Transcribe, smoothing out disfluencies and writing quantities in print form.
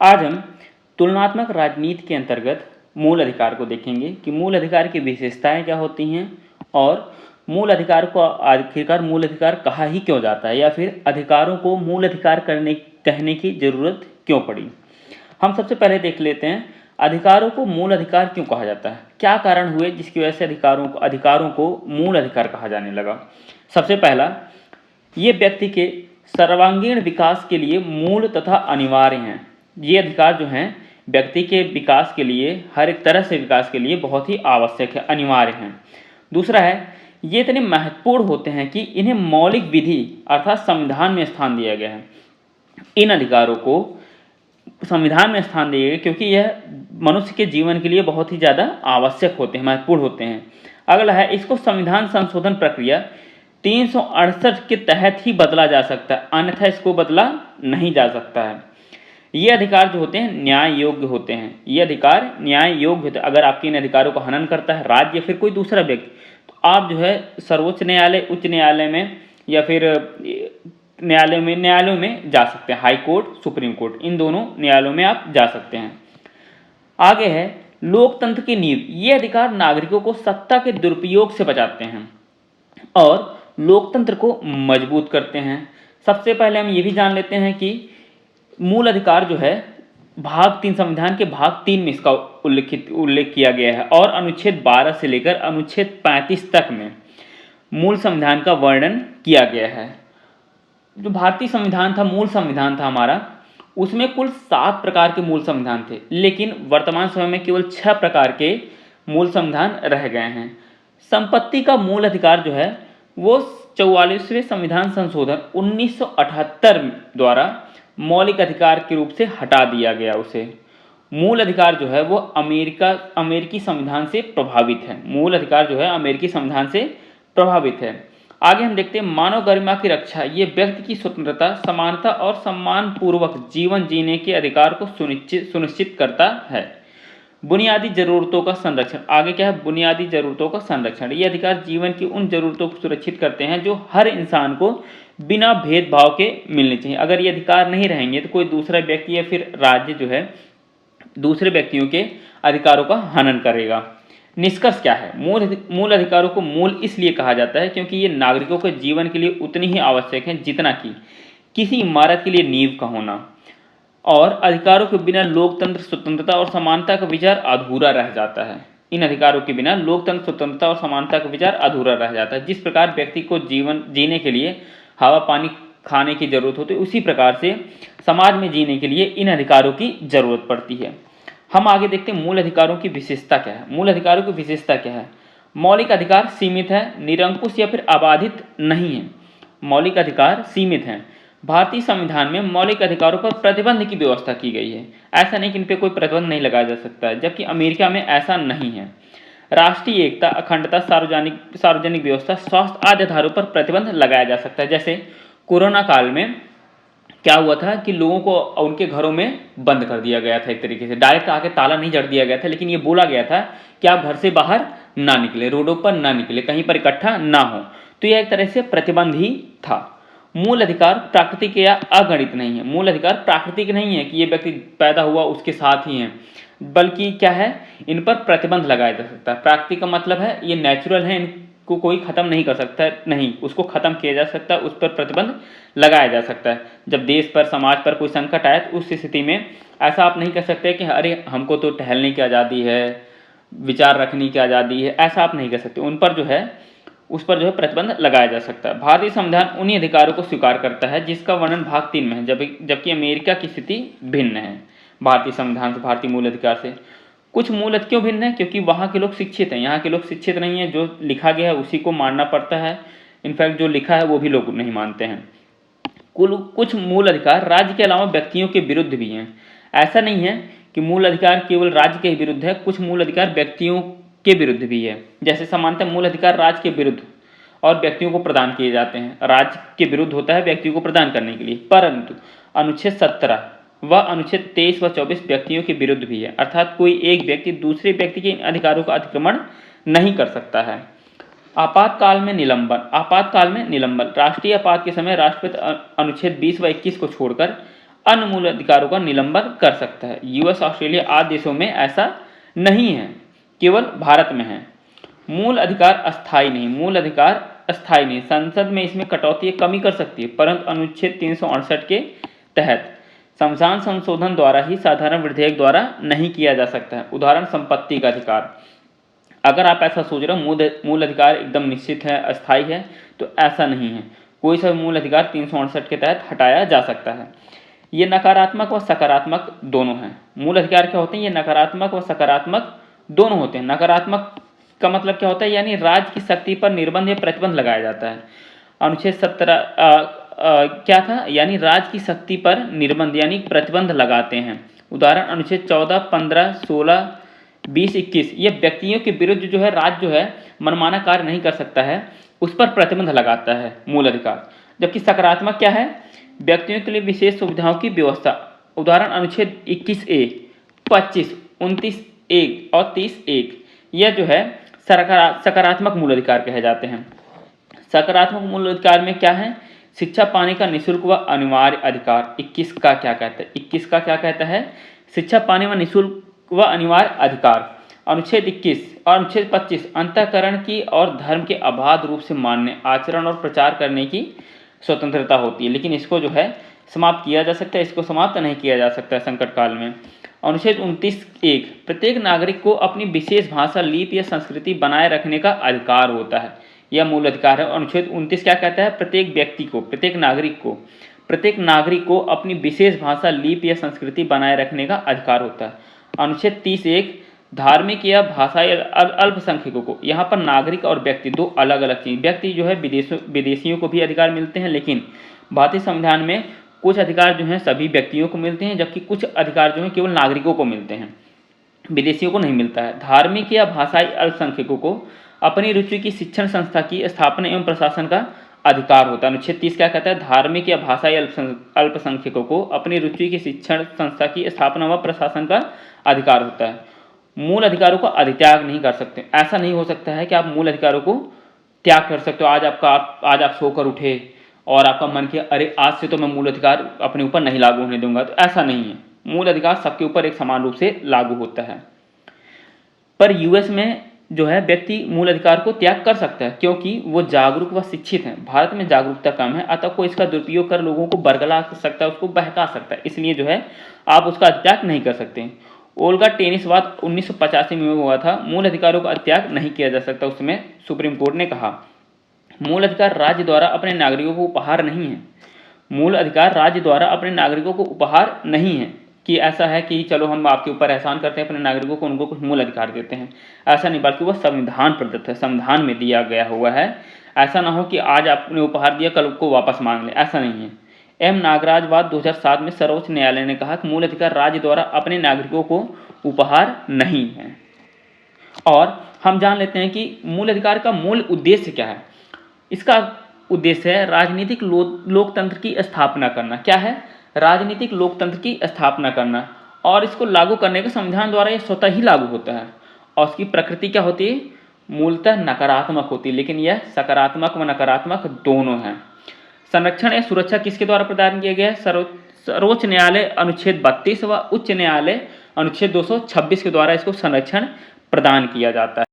आज हम तुलनात्मक राजनीति के अंतर्गत मूल अधिकार को देखेंगे कि मूल अधिकार की विशेषताएं क्या होती हैं और मूल अधिकार को आखिरकार मूल अधिकार कहा ही क्यों जाता है या फिर अधिकारों को मूल अधिकार कहने की ज़रूरत क्यों पड़ी। हम सबसे पहले देख लेते हैं अधिकारों को मूल अधिकार क्यों कहा जाता है, क्या कारण हुए जिसकी वजह से अधिकारों को मूल अधिकार कहा जाने लगा। सबसे पहला, ये व्यक्ति के सर्वांगीण विकास के लिए मूल तथा अनिवार्य हैं। ये अधिकार जो हैं व्यक्ति के विकास के लिए, हर एक तरह से विकास के लिए बहुत ही आवश्यक है, अनिवार्य हैं। दूसरा है, ये इतने महत्वपूर्ण होते हैं कि इन्हें मौलिक विधि अर्थात संविधान में स्थान दिया गया है। इन अधिकारों को संविधान में स्थान दिया गया क्योंकि यह मनुष्य के जीवन के लिए बहुत ही ज़्यादा आवश्यक होते हैं, महत्वपूर्ण होते हैं। अगला है, इसको संविधान संशोधन प्रक्रिया 368 के तहत ही बदला जा सकता है, अन्यथा इसको बदला नहीं जा सकता है। ये अधिकार जो होते हैं न्याय योग्य होते हैं। ये अधिकार न्याय योग्य होते हैं। अगर आपके इन अधिकारों का हनन करता है राज्य या फिर कोई दूसरा व्यक्ति, तो आप जो है सर्वोच्च न्यायालय, उच्च न्यायालय में या फिर न्यायालयों में जा सकते हैं। हाई कोर्ट, सुप्रीम कोर्ट, इन दोनों न्यायालयों में आप जा सकते हैं। आगे है लोकतंत्र की नींव। ये अधिकार नागरिकों को सत्ता के दुरुपयोग से बचाते हैं और लोकतंत्र को मजबूत करते हैं। सबसे पहले हम ये भी जान लेते हैं कि मूल अधिकार जो है भाग 3, संविधान के भाग 3 में इसका उल्लेख किया गया है और अनुच्छेद 12 से लेकर अनुच्छेद 35 तक में मूल संविधान का वर्णन किया गया है। जो भारतीय संविधान था, मूल संविधान था हमारा, उसमें कुल 7 प्रकार के मूल संविधान थे, लेकिन वर्तमान समय में केवल 6 प्रकार के मूल संविधान रह गए हैं। संपत्ति का मूल अधिकार जो है वो 44वें संविधान संशोधन 1978 द्वारा मौलिक अधिकार के रूप से हटा दिया गया। उसे मूल अधिकार जो है वो अमेरिकी संविधान से प्रभावित है। मूल अधिकार जो है अमेरिकी संविधान से प्रभावित है। आगे हम देखते हैं मानव गरिमा की रक्षा। ये व्यक्ति की स्वतंत्रता, समानता और सम्मान पूर्वक जीवन जीने के अधिकार को सुनिश्चित करता है। बुनियादी जरूरतों का संरक्षण। आगे क्या है, बुनियादी जरूरतों का संरक्षण। ये अधिकार जीवन की उन जरूरतों को सुरक्षित करते हैं जो हर इंसान को बिना भेदभाव के मिलने चाहिए। अगर ये अधिकार नहीं रहेंगे तो कोई दूसरा व्यक्ति या फिर राज्य जो है दूसरे व्यक्तियों के अधिकारों का हनन करेगा। निष्कर्ष क्या है, मूल अधिकारों को मूल इसलिए कहा जाता है क्योंकि ये नागरिकों के जीवन के लिए उतनी ही आवश्यक है जितना कि किसी इमारत के लिए नींव का होना। और अधिकारों के बिना लोकतंत्र, स्वतंत्रता और समानता का विचार अधूरा रह जाता है। इन अधिकारों के बिना लोकतंत्र, स्वतंत्रता और समानता का विचार अधूरा रह जाता है। जिस प्रकार व्यक्ति को जीवन जीने के लिए हवा, पानी, खाने की जरूरत होती है, उसी प्रकार से समाज में जीने के लिए इन अधिकारों की जरूरत पड़ती है। हम आगे देखते हैं मूल अधिकारों की विशेषता क्या है। मूल अधिकारों की विशेषता क्या है, मौलिक अधिकार सीमित है, निरंकुश या फिर अबाधित नहीं है। मौलिक अधिकार सीमित हैं। भारतीय संविधान में मौलिक अधिकारों पर प्रतिबंध की व्यवस्था की गई है। ऐसा नहीं कि इन पर कोई प्रतिबंध नहीं लगाया जा सकता है, जबकि अमेरिका में ऐसा नहीं है। राष्ट्रीय एकता, अखंडता, सार्वजनिक व्यवस्था, स्वास्थ्य आदि आधारों पर प्रतिबंध लगाया जा सकता है। जैसे कोरोना काल में क्या हुआ था कि लोगों को उनके घरों में बंद कर दिया गया था। एक तरीके से डायरेक्ट आके ताला नहीं जड़ दिया गया था, लेकिन ये बोला गया था कि आप घर से बाहर ना निकले, रोडों पर ना निकले, कहीं पर इकट्ठा ना हो। तो यह एक तरह से प्रतिबंध ही था। मूल अधिकार प्राकृतिक या अगणित नहीं है। मूल अधिकार प्राकृतिक नहीं है कि ये व्यक्ति पैदा हुआ उसके साथ ही हैं, बल्कि क्या है, इन पर प्रतिबंध लगाया जा सकता है। प्राकृतिक का मतलब है ये नेचुरल है, इनको कोई खत्म नहीं कर सकता है, नहीं, उसको खत्म किया जा सकता है, उस पर प्रतिबंध लगाया जा सकता है। जब देश पर, समाज पर कोई संकट आए तो उस स्थिति में ऐसा आप नहीं कह सकते कि अरे हमको तो टहलने की आज़ादी है, विचार रखने की आज़ादी है, ऐसा आप नहीं कह सकते। उन पर जो है, उस पर जो है प्रतिबंध लगाया जा सकता है। भारतीय संविधान उन्हीं अधिकारों को स्वीकार करता है जिसका वर्णन भाग 3 में है, जबकि अमेरिका की स्थिति भिन्न है भारतीय संविधान से, भारतीय मूल अधिकार से। कुछ मूल क्यों भिन्न है, क्योंकि वहाँ के लोग शिक्षित हैं, यहाँ के लोग शिक्षित नहीं है। जो लिखा गया है उसी को मानना पड़ता है। इनफैक्ट जो लिखा है वो भी लोग नहीं मानते हैं। कुछ मूल अधिकार राज्य के अलावा व्यक्तियों के विरुद्ध भी हैं। ऐसा नहीं है कि मूल अधिकार केवल राज्य के विरुद्ध है, कुछ मूल अधिकार व्यक्तियों के विरुद्ध भी है। जैसे सामान्यतः मूल अधिकार राज्य के विरुद्ध और व्यक्तियों को प्रदान किए जाते हैं। राज्य के विरुद्ध होता है व्यक्तियों को प्रदान करने के लिए, परंतु अनुच्छेद 17 व अनुच्छेद 23 व 24 व्यक्तियों के विरुद्ध भी है। अर्थात कोई एक व्यक्ति दूसरे व्यक्ति के अधिकारों का अतिक्रमण नहीं कर सकता है। आपातकाल में निलंबन। राष्ट्रीय आपात के समय राष्ट्रपति अनुच्छेद 20 व 21 को छोड़कर अन्य मूल अधिकारों का निलंबन कर सकता है। यूएस, ऑस्ट्रेलिया आदि देशों में ऐसा नहीं है, केवल भारत में है। मूल अधिकार अस्थायी नहीं, मूल अधिकार अस्थायी नहीं, संसद में इसमें कटौती या कमी कर सकती है, परंतु अनुच्छेद 368 के तहत संविधान संशोधन द्वारा ही साधारण विधेयक द्वारा नहीं किया जा सकता है। उदाहरण, संपत्ति का अधिकार। अगर आप ऐसा सोच रहे हो मूल अधिकार एकदम निश्चित है, अस्थायी है, तो ऐसा नहीं है। कोई सा मूल अधिकार 368 के तहत हटाया जा सकता है। ये नकारात्मक व सकारात्मक दोनों हैं। मूल अधिकार क्या होते हैं? ये नकारात्मक व सकारात्मक दोनों होते हैं। नकारात्मक का मतलब क्या होता है? यानी राज्य की शक्ति पर निर्बंध या प्रतिबंध लगाया जाता है। अनुच्छेद 17 क्या था? यानी राज्य की शक्ति पर निर्बंध यानी प्रतिबंध लगाते हैं। उदाहरण, अनुच्छेद 14, 15, 16, 20, 21, ये व्यक्तियों के विरुद्ध जो है राज्य जो है मनमाना कार्य नहीं कर सकता है, उस पर प्रतिबंध लगाता है मूल अधिकार। जबकि सकारात्मक क्या है? व्यक्तियों के लिए विशेष सुविधाओं की व्यवस्था। उदाहरण, अनुच्छेद 21A, 25, 29(1) और 30(1), यह जो है सकारात्मक मूल अधिकार कहे जाते हैं। सकारात्मक मूल अधिकार में क्या है? शिक्षा पाने का निःशुल्क व अनिवार्य अधिकार। 21 का क्या कहता है? 21 का क्या कहता है? शिक्षा पाने व निःशुल्क व अनिवार्य अधिकार। अनुच्छेद 21 और अनुच्छेद 25 अंतःकरण की और धर्म के अबाध रूप से मानने, आचरण और प्रचार करने की स्वतंत्रता होती है, लेकिन इसको जो है समाप्त किया जा सकता है, इसको समाप्त नहीं किया जा सकता है संकट काल में। अनुच्छेद 29(1) प्रत्येक नागरिक को अपनी विशेष भाषा, लिपि या संस्कृति बनाए रखने का अधिकार होता है, यह मूल अधिकार है। अनुच्छेद 29 क्या कहता है? प्रत्येक व्यक्ति को, प्रत्येक नागरिक को अपनी विशेष भाषा, लिपि या संस्कृति बनाए रखने का अधिकार होता है। अनुच्छेद 30(1) धार्मिक या भाषाई अल्पसंख्यकों को, यहाँ पर नागरिक और व्यक्ति दो अलग अलग चीज। व्यक्ति जो है विदेशियों को भी अधिकार मिलते हैं, लेकिन भारतीय संविधान में कुछ अधिकार जो हैं सभी व्यक्तियों को मिलते हैं, जबकि कुछ अधिकार जो हैं केवल नागरिकों को मिलते हैं, विदेशियों को नहीं मिलता है। धार्मिक या भाषाई अल्पसंख्यकों को अपनी रुचि की शिक्षण संस्था की स्थापना एवं प्रशासन का अधिकार होता है। अनुच्छेद 30 क्या कहता है? धार्मिक या भाषाई अल्पसंख्यकों को अपनी रुचि की शिक्षण संस्था की स्थापना व प्रशासन का अधिकार होता है। मूल अधिकारों का अधित्याग नहीं कर सकते। ऐसा नहीं हो सकता है कि आप मूल अधिकारों को त्याग कर सकते हो। आज आप सोकर उठे और आपका मन किया, अरे आज से तो मैं मूल अधिकार अपने ऊपर नहीं लागू होने दूंगा, तो ऐसा नहीं है। मूल अधिकार सबके ऊपर एक समान रूप से लागू होता है। पर यूएस में जो है व्यक्ति मूल अधिकार को त्याग कर सकता है, क्योंकि वो जागरूक व शिक्षित है। भारत में जागरूकता कम है, अतः कोई इसका दुरुपयोग कर लोगों को बरगला सकता है, उसको बहका सकता है, इसलिए जो है आप उसका त्याग नहीं कर सकते। ओल्गा टेनिस वाद 1985 में हुआ था। मूल अधिकारों का त्याग नहीं किया जा सकता, उसमें सुप्रीम कोर्ट ने कहा। मूल अधिकार राज्य द्वारा अपने नागरिकों को उपहार नहीं है। मूल अधिकार राज्य द्वारा अपने नागरिकों को उपहार नहीं है कि ऐसा है कि चलो हम आपके ऊपर एहसान करते हैं, अपने नागरिकों को उनको कुछ मूल अधिकार देते हैं, ऐसा नहीं, बल्कि वह संविधान प्रदत्त है, संविधान में दिया गया हुआ है। ऐसा ना हो कि आज आपने उपहार दिया कल को वापस मांग ले, ऐसा नहीं है। एम नागराजवाद 2007 में सर्वोच्च न्यायालय ने कहा कि मूल अधिकार राज्य द्वारा अपने नागरिकों को उपहार नहीं है। और हम जान लेते हैं कि मूल अधिकार का मूल उद्देश्य क्या है। इसका उद्देश्य है राजनीतिक लोकतंत्र की स्थापना करना। क्या है? राजनीतिक लोकतंत्र की स्थापना करना, और इसको लागू करने का संविधान द्वारा यह स्वतः ही लागू होता है। और उसकी प्रकृति क्या होती है? मूलतः नकारात्मक होती है, लेकिन यह सकारात्मक व नकारात्मक दोनों हैं। संरक्षण या सुरक्षा किसके द्वारा प्रदान किया गया है? सर्वोच्च न्यायालय अनुच्छेद 32 व उच्च न्यायालय अनुच्छेद 226 के द्वारा इसको संरक्षण प्रदान किया जाता है।